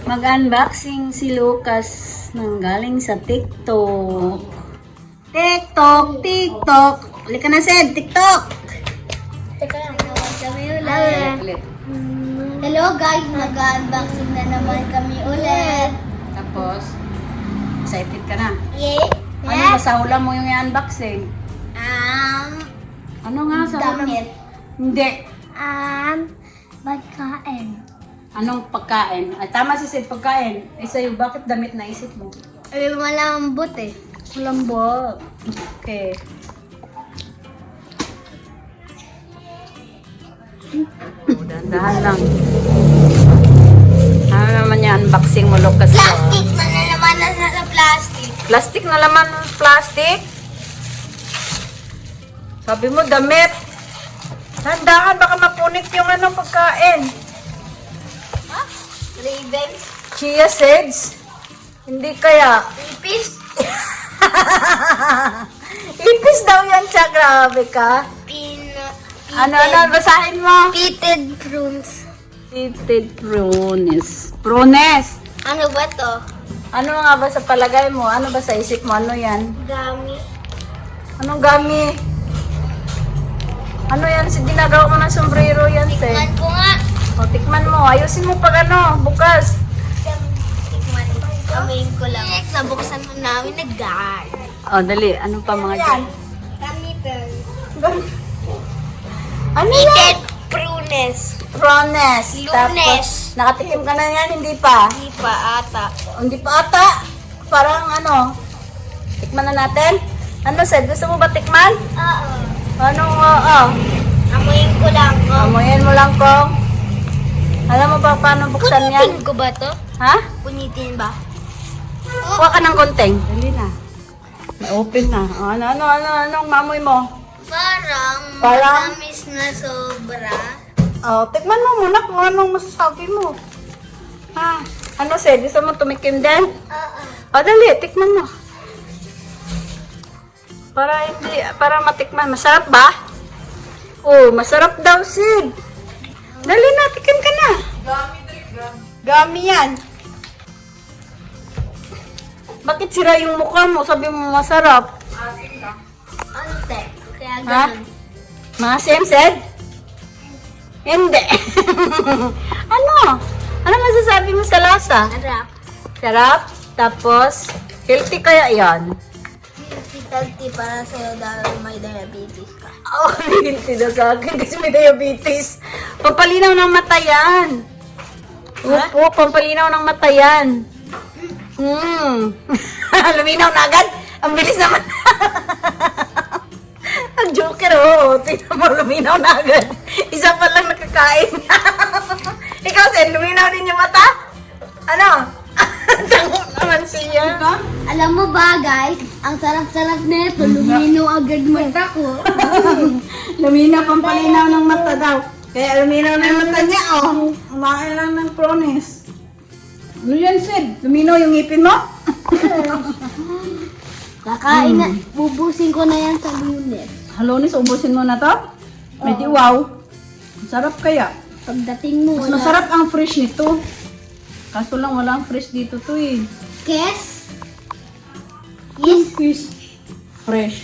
Mag-unboxing si Lucas nang galing sa TikTok. TikTok. Halika na, Sed. TikTok. Teka lang. Kami ulit. Hello guys, mag-unboxing na naman kami ulit. Tapos, excited ka na. Yeah. Ano ba sa ulam mo yung i-unboxing? Ano nga sa ulam? Damit. Hindi. Pagkain. Anong pagkain? Ay, tama si Sid, pagkain. Eh sa'yo, bakit damit na isip mo? Ay, malambot eh. Malambot. Okay. Dahan lang. Ano naman yan? Unboxing mo, Lucas. Plastic na naman nasa plastic. Plastic na laman ng plastic? Sabi mo, damit. Tandaan, baka mapunit yung anong pagkain. Ha? Raven? Chia seeds? Hindi kaya. Ipis? Ipis daw yan siya. Grabe ka. Ano, basahin mo? Pitted prunes. Pitted prunes. Prunes. Ano ba to? Ano nga ba sa palagay mo? Ano ba sa isip mo? Ano yan? Gummy. Anong gami? Ano yan? Ginagawa mo ng sombrero yan, te. Tikman ko nga. O, tikman mo. Ayusin mo pag ano, bukas. Tikman ko. Amayin ko lang. Nabuksan mo namin na guard. O, dali. Ano pa mga dyan? Gamitin. Ano Pitted yan? prunes. Prunes. Lunes. Tapos, nakatikim ka na yan, hindi pa. Hindi pa ata. O, hindi pa ata. Parang ano. Tikman na natin. Ano, Sed? Gusto mo ba tikman? Oo. Anong, oo. Amoyin ko lang. Amoyin mo lang kung. Alam mo ba paano buksan yan? Punitin ko ba to? Ha? Punitin ba? Kuha ka ng konting. Dali na. Na-open na. O, anong mamoy mo? Parang Parang- matamis na sobra. O, tikman mo muna kung anong masasabi mo. Ha? Ano, Sed? Gusto mo tumikim din? Oo. O, dali. Tikman mo. Para matikman. Masarap ba? Oh, masarap daw, Sid. Dali na, tikim ka na. Gami yan. Bakit sira yung mukha mo? Sabi mo masarap. Ano te? Kaya Ha? ganun. Maasim, Sid? Hindi. Ano? Ano masasabi mo sa lasa? Harap. Sarap. Tapos, healthy kaya yan? Healthy para sa'yo dahil may diabetes ka. Oh, healthy daw sa akin kasi may diabetes. Pampalinaw ng mata yan. Opo, pampalinaw ng mata yan. Luminaw na agad. Ang bilis naman. Ang joker, oh. Tingnan mo, luminaw na agad. Isa pa lang nakakain. Ikaw, Sen, luminaw din yung mata? Ano? Tango naman siya. Alam mo ba guys, ang sarap-sarap nito, lumino agad mata ko. Luminaw, pampalinaw ng mata daw. Kaya luminaw na yung mata niya, oh. Umain lang ng prones. Ano yan, Sid? Luminaw yung ngipin mo? Kakain na, bubusin ko na yan sa Lunes. Halonis, ubusin mo na to? Medyo wow. Masarap kaya. Pagdating mo, Mas masarap ang fresh nito. Kaso lang walang fresh dito to eh. Kes? Fish. Fresh.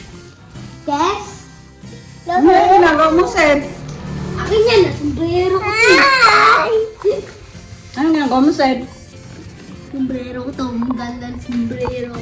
Kes? Ano yung ginagawa mo, Sid? Akin yan, sombrero ko to. Ano ginagawa mo, Sid? Sombrero ko to, ang ganda ng sombrero.